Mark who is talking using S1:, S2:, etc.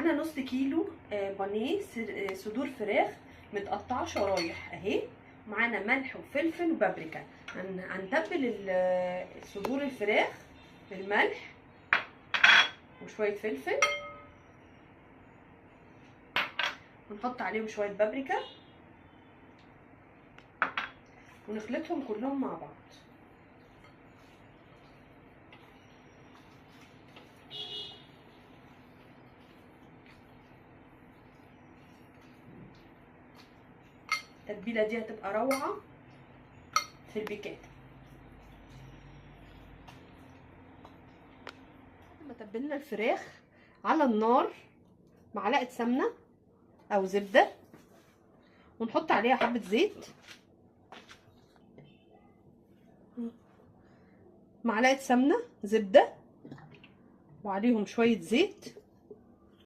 S1: معانا نص كيلو بانيه صدور فراخ متقطعه شرايح اهي. معانا ملح وفلفل وبابريكا. هنتبل صدور الفراخ بالملح وشويه فلفل، ونحط عليهم شويه بابريكا ونخلطهم كلهم مع بعض. التتبيله دي هتبقى روعه في البيكاتا. لما تبلنا الفراخ على النار معلقه سمنه او زبده، ونحط عليها حبه زيت، معلقه سمنه زبده وعليهم شويه زيت،